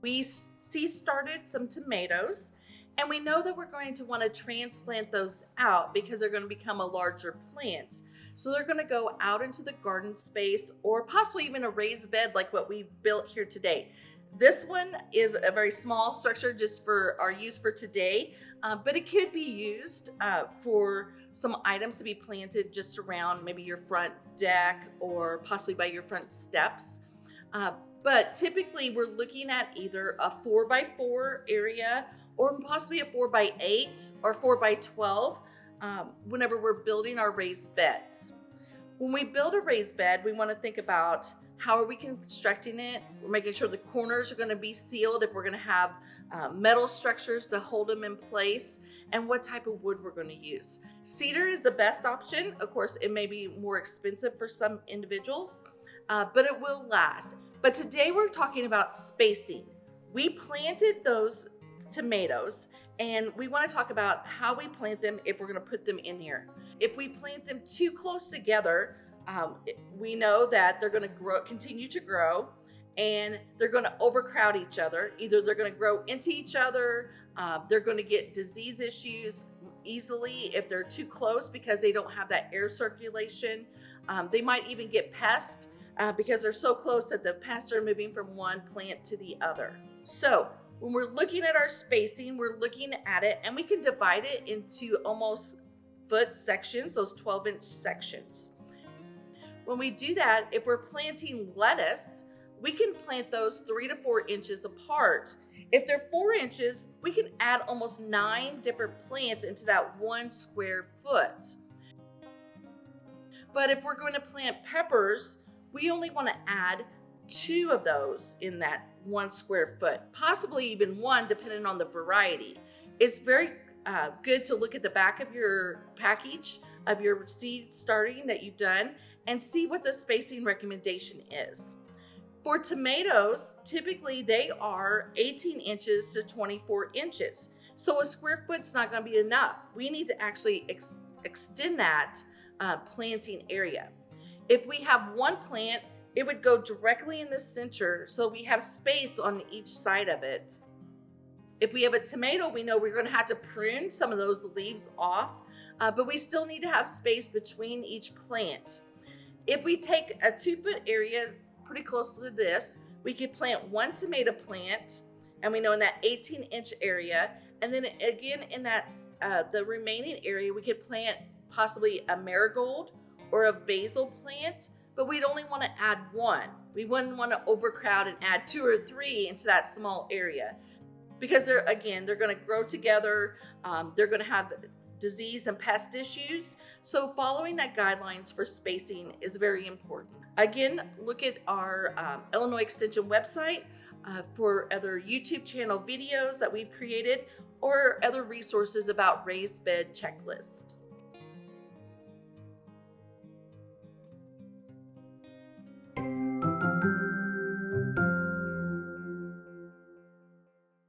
We started some tomatoes, and we know that we're going to want to transplant those out because they're going to become a larger plant. So they're going to go out into the garden space or possibly even a raised bed like what we built here today. This one is a very small structure just for our use for today, but it could be used for some items to be planted just around maybe your front deck or possibly by your front steps. But typically we're looking at either a 4x4 area or possibly a 4x8 or 4x12 whenever we're building our raised beds. When we build a raised bed, we want to think about how are we constructing it. We're making sure the corners are going to be sealed if we're going to have metal structures to hold them in place, and what type of wood we're going to use. Cedar is the best option. Of course, it may be more expensive for some individuals, but it will last. But today we're talking about spacing. We planted those tomatoes and we want to talk about how we plant them if we're going to put them in here. If we plant them too close together, we know that they're going to continue to grow, and they're going to overcrowd each other. Either they're going to grow into each other, they're going to get disease issues easily if they're too close because they don't have that air circulation. They might even get pests because they're so close that the pests are moving from one plant to the other. So when we're looking at our spacing, we're looking at it and we can divide it into almost foot sections, those 12-inch sections. When we do that, if we're planting lettuce, we can plant those 3 to 4 inches apart. If they're 4 inches, we can add almost 9 different plants into that 1 square foot. But if we're going to plant peppers, we only want to add 2 of those in that 1 square foot, possibly even 1 depending on the variety. It's very good to look at the back of your package of your seed starting that you've done and see what the spacing recommendation is. For tomatoes, typically they are 18 inches to 24 inches. So a square foot's not going to be enough. We need to actually extend that planting area. If we have 1 plant, it would go directly in the center so we have space on each side of it. If we have a tomato, we know we're going to have to prune some of those leaves off, but we still need to have space between each plant. If we take a 2-foot area pretty close to this, we could plant 1 tomato plant, and we know in that 18-inch area, and then again in that the remaining area, we could plant possibly a marigold or a basil plant, but we'd only want to add 1. We wouldn't want to overcrowd and add 2 or 3 into that small area because they're going to grow together. They're going to have disease and pest issues. So following that guidelines for spacing is very important. Again, look at our Illinois Extension website for other YouTube channel videos that we've created or other resources about raised bed checklist.